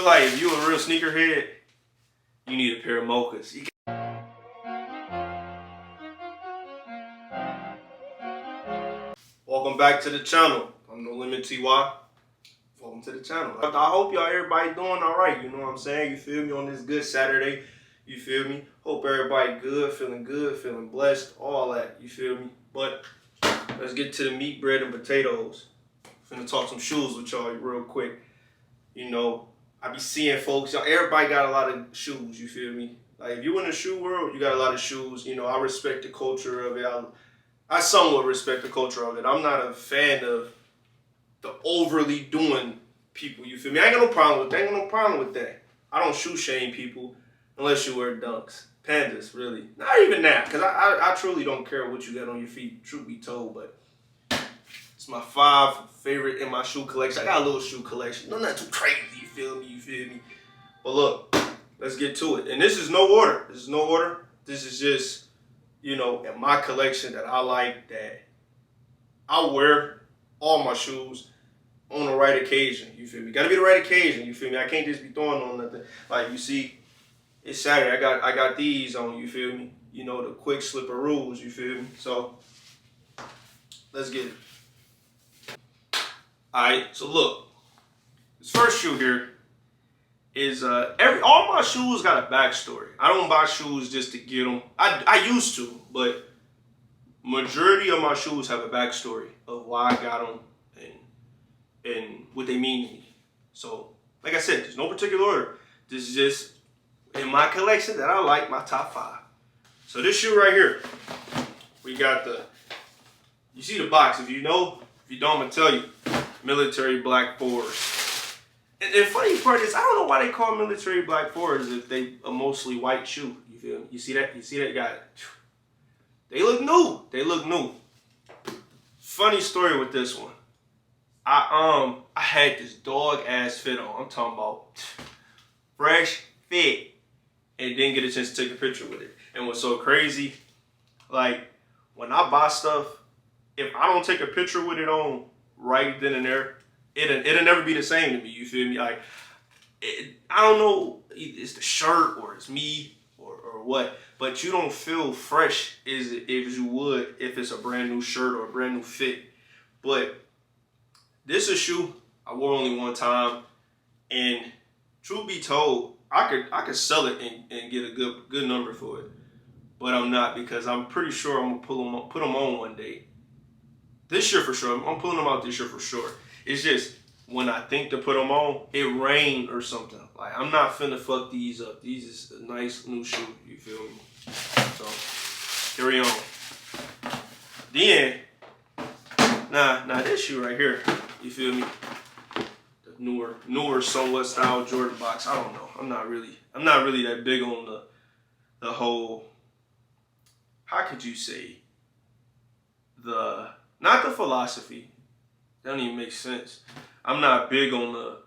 Like, if you a real sneakerhead, you need a pair of mochas. Welcome back to the channel. I'm No Limit TY. Welcome to the channel. I hope y'all everybody doing all right. You know what I'm saying? You feel me on this good Saturday? You feel me? Hope everybody good, feeling blessed, all that. You feel me? But let's get to the meat, bread, and potatoes. Finna talk some shoes with y'all real quick. You know, I be seeing folks, everybody got a lot of shoes, you feel me? Like, if you in the shoe world, you got a lot of shoes. You know, I respect the culture of it. I somewhat respect the culture of it. I'm not a fan of the overly doing people, you feel me? I ain't got no problem with that. I ain't got no problem with that. I don't shoe shame people unless you wear dunks. Pandas, really. Not even that, because I truly don't care what you got on your feet, truth be told, but it's my 5 favorite in my shoe collection. I got a little shoe collection. No, not too crazy, you feel me? But look, let's get to it. And this is no order. This is just, you know, in my collection that I like, that I wear all my shoes on the right occasion, you feel me? Gotta be the right occasion, you feel me? I can't just be throwing on nothing. Like, you see, it's Saturday, I got these on, you feel me? You know, the quick slipper rules, you feel me? So, let's get it. Alright, so look, this first shoe here is all my shoes got a backstory. I don't buy shoes just to get them. I used to, but majority of my shoes have a backstory of why I got them and what they mean to me. So, like I said, there's no particular order. This is just in my collection that I like, my top 5. So this shoe right here, we got you see the box. If you don't, I'm gonna tell you. Military black 4s. And the funny part is, I don't know why they call military black 4s if they a mostly white shoe. You feel me? You see that guy? They look new. Funny story with this one. I had this dog ass fit on. I'm talking about fresh fit, and didn't get a chance to take a picture with it. And what's so crazy, like, when I buy stuff, if I don't take a picture with it on right then and there, it'll never be the same to me, you feel me? Like, I don't know, it's the shirt or it's me or what, but you don't feel fresh as you would if it's a brand new shirt or a brand new fit. But this is a shoe I wore only one time, and truth be told, I could sell it and get a good number for it, but I'm not, because I'm pretty sure I'm gonna put them on one day. This year for sure. I'm pulling them out this year for sure. It's just, when I think to put them on, it rained or something. Like, I'm not finna fuck these up. These is a nice new shoe, you feel me? So, carry on. Then, nah, this shoe right here, you feel me? The newer somewhat style Jordan box. I don't know. I'm not really that big on the whole, how could you say, not the philosophy. That don't even make sense. I'm not big on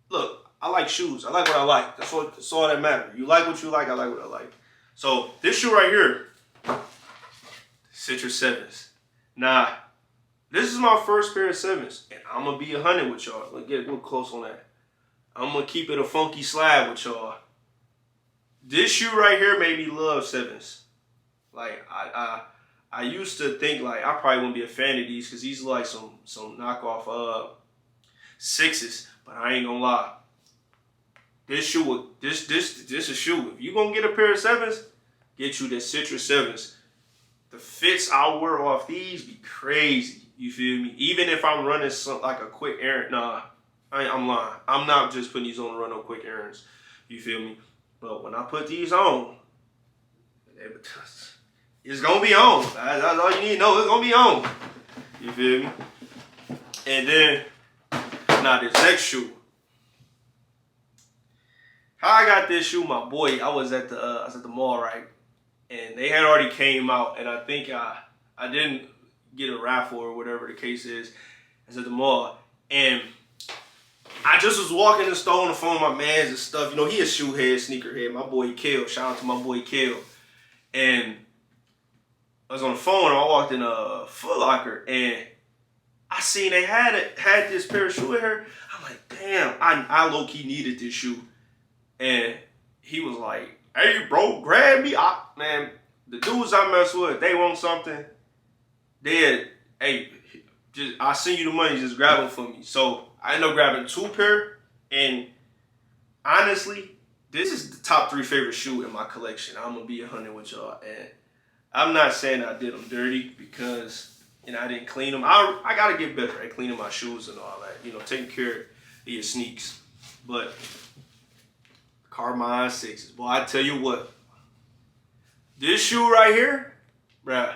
look, I like shoes. I like what I like. That's all that matters. You like what you like, I like what I like. So, this shoe right here, Citrus 7s. Nah, this is my first pair of 7s, and I'm going to be 100 with y'all. Let's get real close on that. I'm going to keep it a funky slab with y'all. This shoe right here made me love 7s. Like, I used to think, like, I probably wouldn't be a fan of these because these are like some knockoff 6s, but I ain't gonna lie. This shoe, this a shoe. If you gonna get a pair of 7s, get you the Citrus 7s. The fits I wear off these be crazy. You feel me? Even if I'm running like a quick errand, nah, I'm lying. I'm not just putting these on to run no quick errands. You feel me? But when I put these on, it's gonna be on. That's all you need to know. It's gonna be on. You feel me? And then, now this next shoe. How I got this shoe, my boy, I was at the mall, right? And they had already came out, and I think I didn't get a raffle or whatever the case is. I was at the mall, and I just was walking the store on the phone with my mans and stuff. You know, he a shoe head, sneaker head. My boy Kale. Shout out to my boy Kale. And I was on the phone and I walked in a Foot Locker, and I seen they had this pair of shoe in here. I'm like, damn, I low-key needed this shoe. And he was like, hey, bro, grab me. Man, the dudes I mess with, they want something. Hey, I send you the money, just grab them for me. So I ended up grabbing 2 pair. And honestly, this is the top 3 favorite shoe in my collection. I'm going to be 100 with y'all. And I'm not saying I did them dirty because, I didn't clean them. I got to get better at cleaning my shoes and all that. Taking care of your sneaks. But Carmine 6s. Boy, I tell you what. This shoe right here, bruh.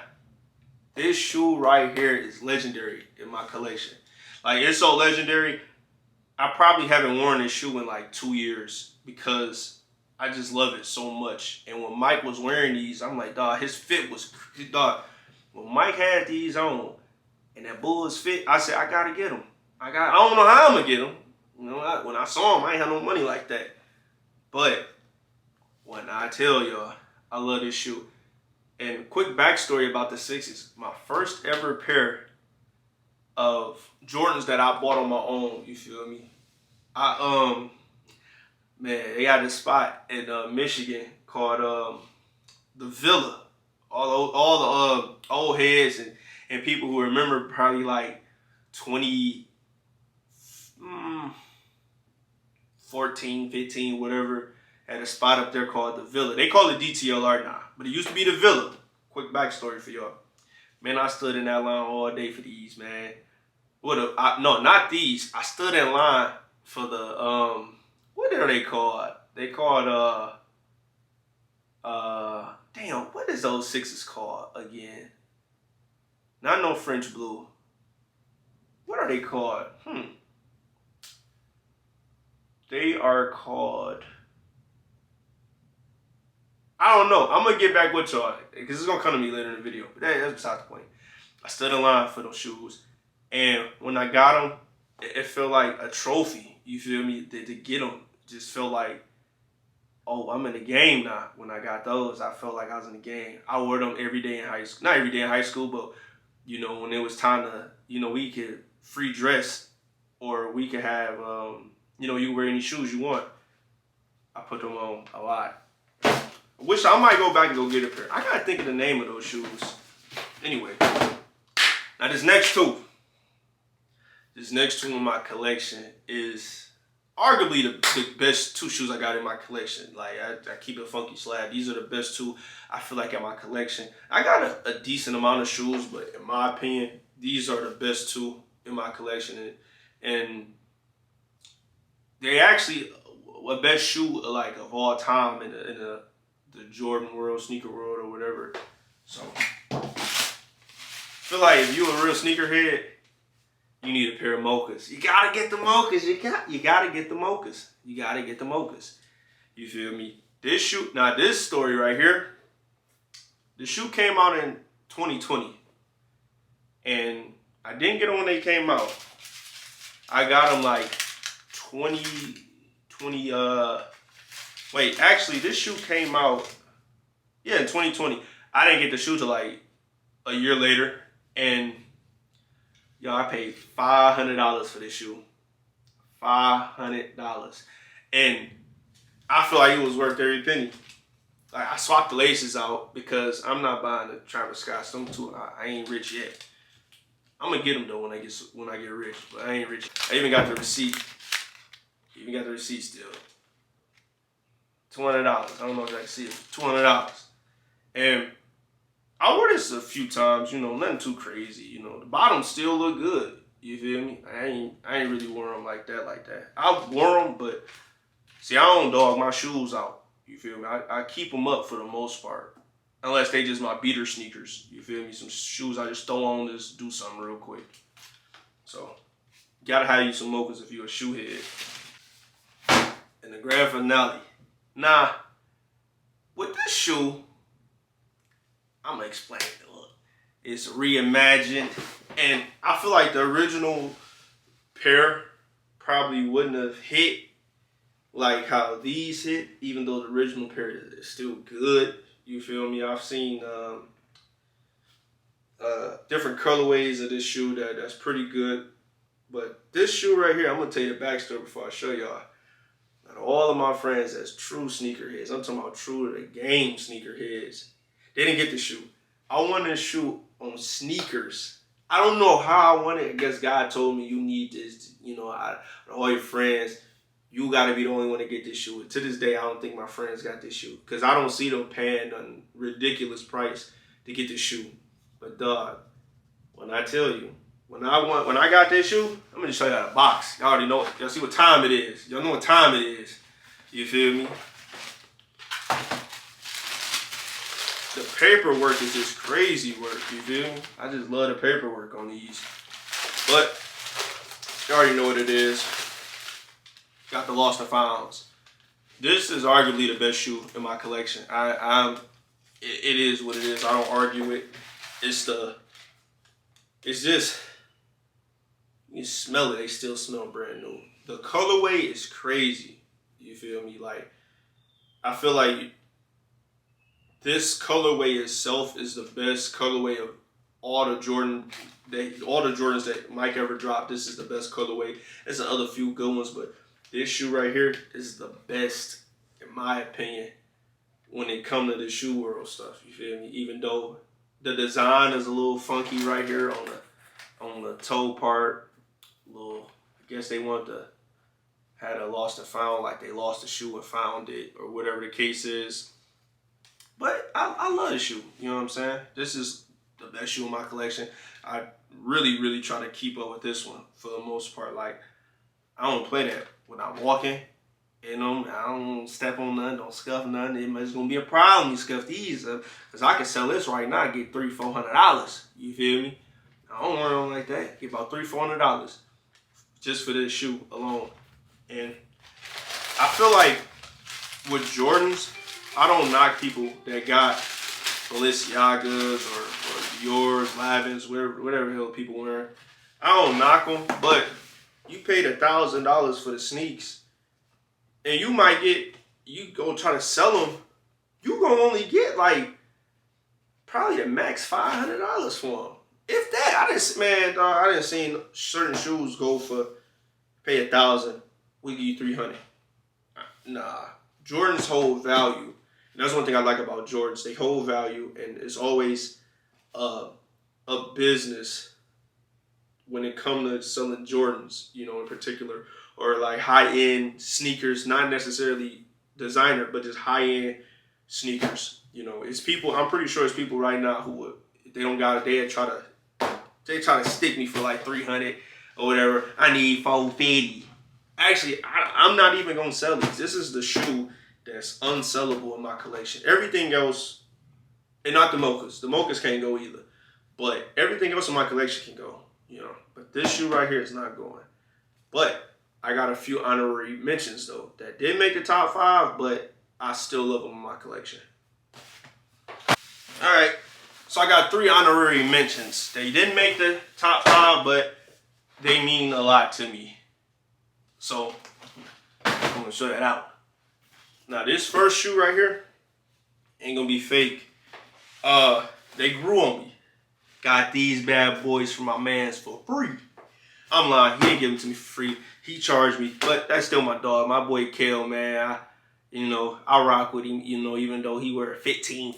This shoe right here is legendary in my collection. Like, it's so legendary. I probably haven't worn this shoe in like 2 years because I just love it so much. And when Mike was wearing these, I'm like, dog, his fit was, dog. When Mike had these on and that Bulls fit, I said, I gotta get them. I don't know how I'm gonna get them. When I saw them, I ain't had no money like that. But when I tell y'all, I love this shoe. And quick backstory about the 6s. My first ever pair of Jordans that I bought on my own, you feel me? Man, they got this spot in Michigan called the Villa. All the old heads and people who remember probably like 2014, 15, whatever, had a spot up there called the Villa. They call it DTLR now, but it used to be the Villa. Quick backstory for y'all. Man, I stood in that line all day for these, man. No, not these. I stood in line for the, what are they called? They called, damn, what is those 6s called again? Not no French blue. What are they called? They are called, I don't know. I'm going to get back with y'all because it's going to come to me later in the video. But that's beside the point. I stood in line for those shoes. And when I got them, it felt like a trophy. You feel me? To get them. It just felt like, oh, I'm in the game now. When I got those, I felt like I was in the game. I wore them every day in high school. Not every day in high school, but, when it was time to, we could free dress or we could have, you can wear any shoes you want. I put them on a lot. I wish I might go back and go get a pair. I gotta think of the name of those shoes. Anyway, now this next two in my collection is arguably the best 2 shoes I got in my collection. Like, I keep it funky slab. These are the best 2 I feel like in my collection. I got a decent amount of shoes, but in my opinion, these are the best 2 in my collection. And they actually a best shoe like of all time in the Jordan world, sneaker world, or whatever. So I feel like if you're a real sneakerhead, you need a pair of mochas. You gotta get the mochas. You gotta get the mochas. You gotta get the mochas. You feel me? This shoe, now this story right here, the shoe came out in 2020. And I didn't get them when they came out. I got them like 2020, wait, actually this shoe came out, in 2020. I didn't get the shoe till like a year later. And yo, I paid $500 for this shoe. $500. And I feel like it was worth every penny. Like, I swapped the laces out because I'm not buying the Travis Scotts. Them two, I ain't rich yet. I'm gonna get them though when I get rich, but I ain't rich. I even got the receipt. Even got the receipt still. $200. I don't know if I can see it. $200. And I wore this a few times, nothing too crazy, The bottoms still look good. You feel me? I ain't really wore them like that. I wore them, but see, I don't dog my shoes out. You feel me? I keep them up for the most part. Unless they just my beater sneakers. You feel me? Some shoes I just throw on to do something real quick. So, gotta have you some mochas if you're a shoe head. And the grand finale. Nah, with this shoe, I'm gonna explain it. Look, it's reimagined. And I feel like the original pair probably wouldn't have hit like how these hit, even though the original pair is still good. You feel me? I've seen different colorways of this shoe that's pretty good. But this shoe right here, I'm gonna tell you the backstory before I show y'all. Out of all of my friends that's true sneakerheads, I'm talking about true to the game sneakerheads, they didn't get the shoe. I wanted this shoe on sneakers. I don't know how I wanted it. I guess God told me you need this. You know, all your friends, you got to be the only one to get this shoe. To this day, I don't think my friends got this shoe because I don't see them paying a ridiculous price to get this shoe. But dog, when I tell you, when I got this shoe, I'm gonna show y'all the box. Y'all already know it. Y'all see what time it is. Y'all know what time it is. You feel me? The paperwork is just crazy work. You feel me? I just love the paperwork on these. But you already know what it is. Got the Lost and Founds. This is arguably the best shoe in my collection. It is what it is. I don't argue it. It's just, you smell it. They still smell brand new. The colorway is crazy. You feel me? Like, I feel like this colorway itself is the best colorway of all the Jordans that Mike ever dropped. This is the best colorway. There's another few good ones, but this shoe right here is the best, in my opinion, when it comes to the shoe world stuff. You feel me? Even though the design is a little funky right here on the toe part. I guess they want to had a lost and found, like they lost the shoe and found it, or whatever the case is. But I love the shoe. You know what I'm saying? This is the best shoe in my collection. I really, really try to keep up with this one for the most part. Like, I don't play that when I'm walking. You know, I don't step on nothing, don't scuff nothing. It's gonna be a problem you scuff these, cause I can sell this right now, and get $300-400. You feel me? I don't want them like that. Get about $300-400 just for this shoe alone. And I feel like with Jordans, I don't knock people that got Balenciagas or Dior's, Lavins, whatever the hell people wear. I don't knock them, but you paid $1,000 for the sneaks, and you go try to sell them, you gonna only get like probably the max $500 for them. If that, I didn't see certain shoes go for pay $1,000, we give you $300. Nah, Jordans hold value. And that's one thing I like about Jordans. They hold value, and it's always a business when it comes to selling Jordans, you know, in particular, or like high-end sneakers, not necessarily designer, but just high-end sneakers. You know, it's people, I'm pretty sure it's people right now who, if they don't got it, they try to stick me for like $300 or whatever. I need $450. Actually, I'm not even gonna sell these. This is the shoe that's unsellable in my collection. Everything else, and not the mochas. The mochas can't go either. But everything else in my collection can go, you know. But this shoe right here is not going. But I got a few honorary mentions though that did make the top 5, but I still love them in my collection. All right, so I got 3 honorary mentions. They didn't make the top 5, but they mean a lot to me. So I'm gonna show that out. Now this first shoe right here ain't gonna be fake. They grew on me. Got these bad boys from my mans for free. I'm lying, he didn't give them to me for free. He charged me, but that's still my dog. My boy Kale, man. I rock with him, you know, even though he wear 15.5,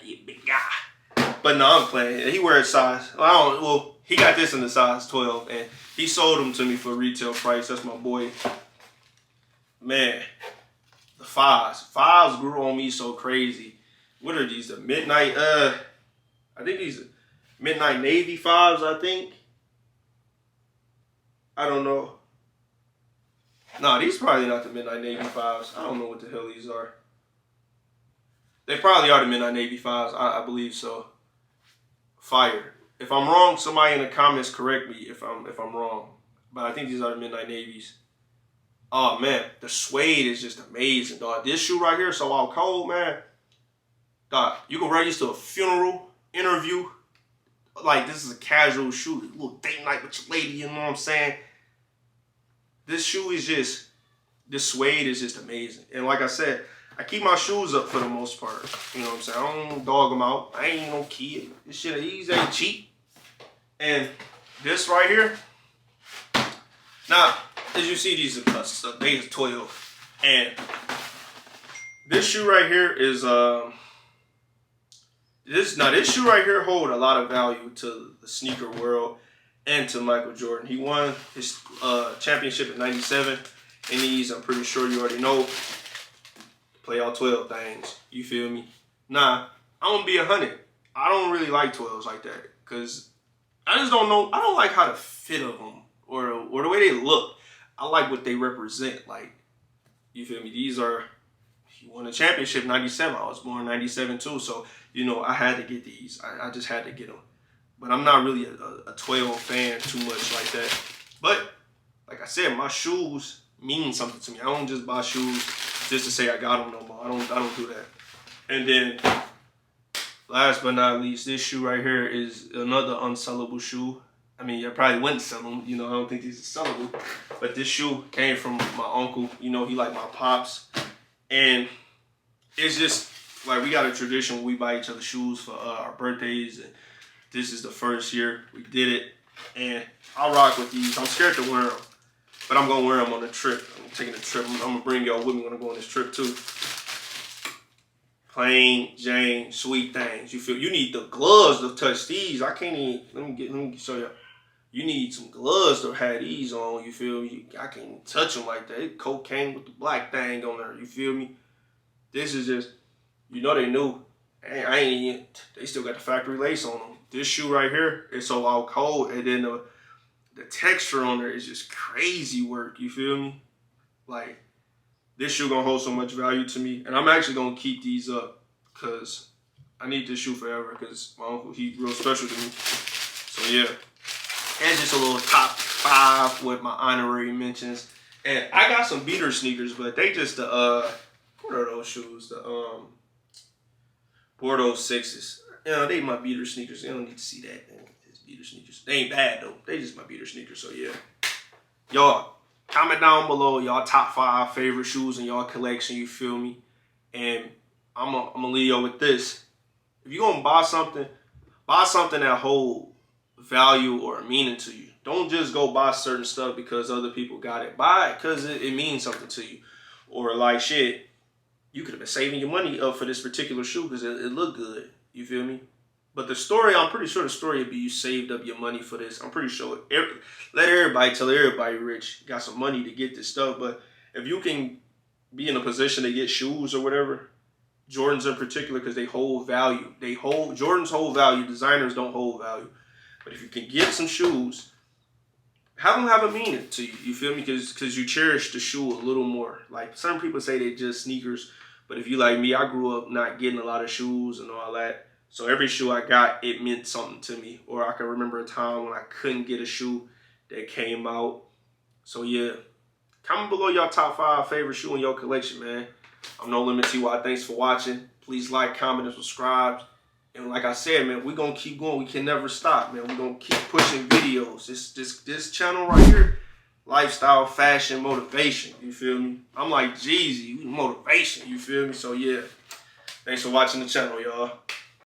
you big guy. But no, I'm playing. He wears size. He got this in the size 12, and he sold them to me for retail price. That's my boy. Man, the fives grew on me so crazy. What are these? The midnight? I think these are midnight navy 5s. I think. I don't know. Nah, these probably not the midnight navy 5s. I don't know what the hell these are. They probably are the midnight navy 5s. I believe so. Fire. If I'm wrong, somebody in the comments correct me if I'm wrong. But I think these are the midnight navies. Oh man, the suede is just amazing, dog. This shoe right here, so out cold, man. Dog, you can wear these to a funeral, interview. Like, this is a casual shoe, a little date night with your lady, you know what I'm saying? This shoe is just, this suede is just amazing. And like I said, I keep my shoes up for the most part. You know what I'm saying? I don't dog them out. I ain't no kid. This shit, these ain't cheap. And this right here, now, as you see, these are they is 12. And this shoe right here is this shoe right here hold a lot of value to the sneaker world and to Michael Jordan. He won his championship in '97, and these, I'm pretty sure you already know, play all 12 things. You feel me? Nah, I'm gonna be 100. I don't really like 12s like that because I just don't know. I don't like how the fit of them or the way they look. I like what they represent. Like, you feel me? These are, he won a championship in '97. I was born in '97 too, so you know I had to get these. I just had to get them. But I'm not really a 12 fan too much like that. But like I said, my shoes mean something to me. I don't just buy shoes just to say I got them no more. I don't do that. And then last but not least, this shoe right here is another unsellable shoe. I mean, I probably wouldn't sell them. You know, I don't think these are sellable. But this shoe came from my uncle. You know, he like my pops. And it's just like we got a tradition where we buy each other shoes for our birthdays. And this is the first year we did it. And I rock with these. I'm scared to wear them. But I'm going to wear them on the trip. I'm taking a trip. I'm going to bring y'all with me when I go on this trip too. Plain Jane, sweet things. You feel? You need the gloves to touch these. I can't even. Let me show you. You need some gloves to have these on. You feel me? I can't even touch them like that. It's cocaine with the black thing on there. You feel me? This is just, you know, they new. I ain't. They still got the factory lace on them. This shoe right here is so out cold, and then the texture on there is just crazy work. You feel me? Like, this shoe gonna hold so much value to me, and I'm actually gonna keep these up because I need this shoe forever because my uncle, he real special to me. So yeah, and just a little top 5 with my honorary mentions. And I got some beater sneakers, but they just what are those shoes? The Bordeaux 6s. You know, they my beater sneakers. They don't need to see that. It's beater sneakers. They ain't bad though. They just my beater sneakers. So yeah, y'all. Comment down below y'all top 5 favorite shoes in y'all collection, you feel me? And I'm gonna leave y'all with this. If you're gonna buy something that hold value or meaning to you. Don't just go buy certain stuff because other people got it. Buy it because it means something to you. Or like shit, you could have been saving your money up for this particular shoe because it looked good. You feel me? But the story, I'm pretty sure the story would be you saved up your money for this. I'm pretty sure. Let everybody tell everybody rich. Got some money to get this stuff. But if you can be in a position to get shoes or whatever, Jordans in particular, because they hold value. Jordans hold value. Designers don't hold value. But if you can get some shoes, have them have a meaning to you. You feel me? Because you cherish the shoe a little more. Like some people say they just sneakers. But if you like me, I grew up not getting a lot of shoes and all that. So every shoe I got, it meant something to me. Or I can remember a time when I couldn't get a shoe that came out. So yeah, comment below y'all top 5 favorite shoe in your collection, man. I'm No Limit TY. Thanks for watching. Please like, comment, and subscribe. And like I said, man, we're going to keep going. We can never stop, man. We're going to keep pushing videos. This channel right here, lifestyle, fashion, motivation. You feel me? I'm like Jeezy, motivation. You feel me? So yeah, thanks for watching the channel, y'all.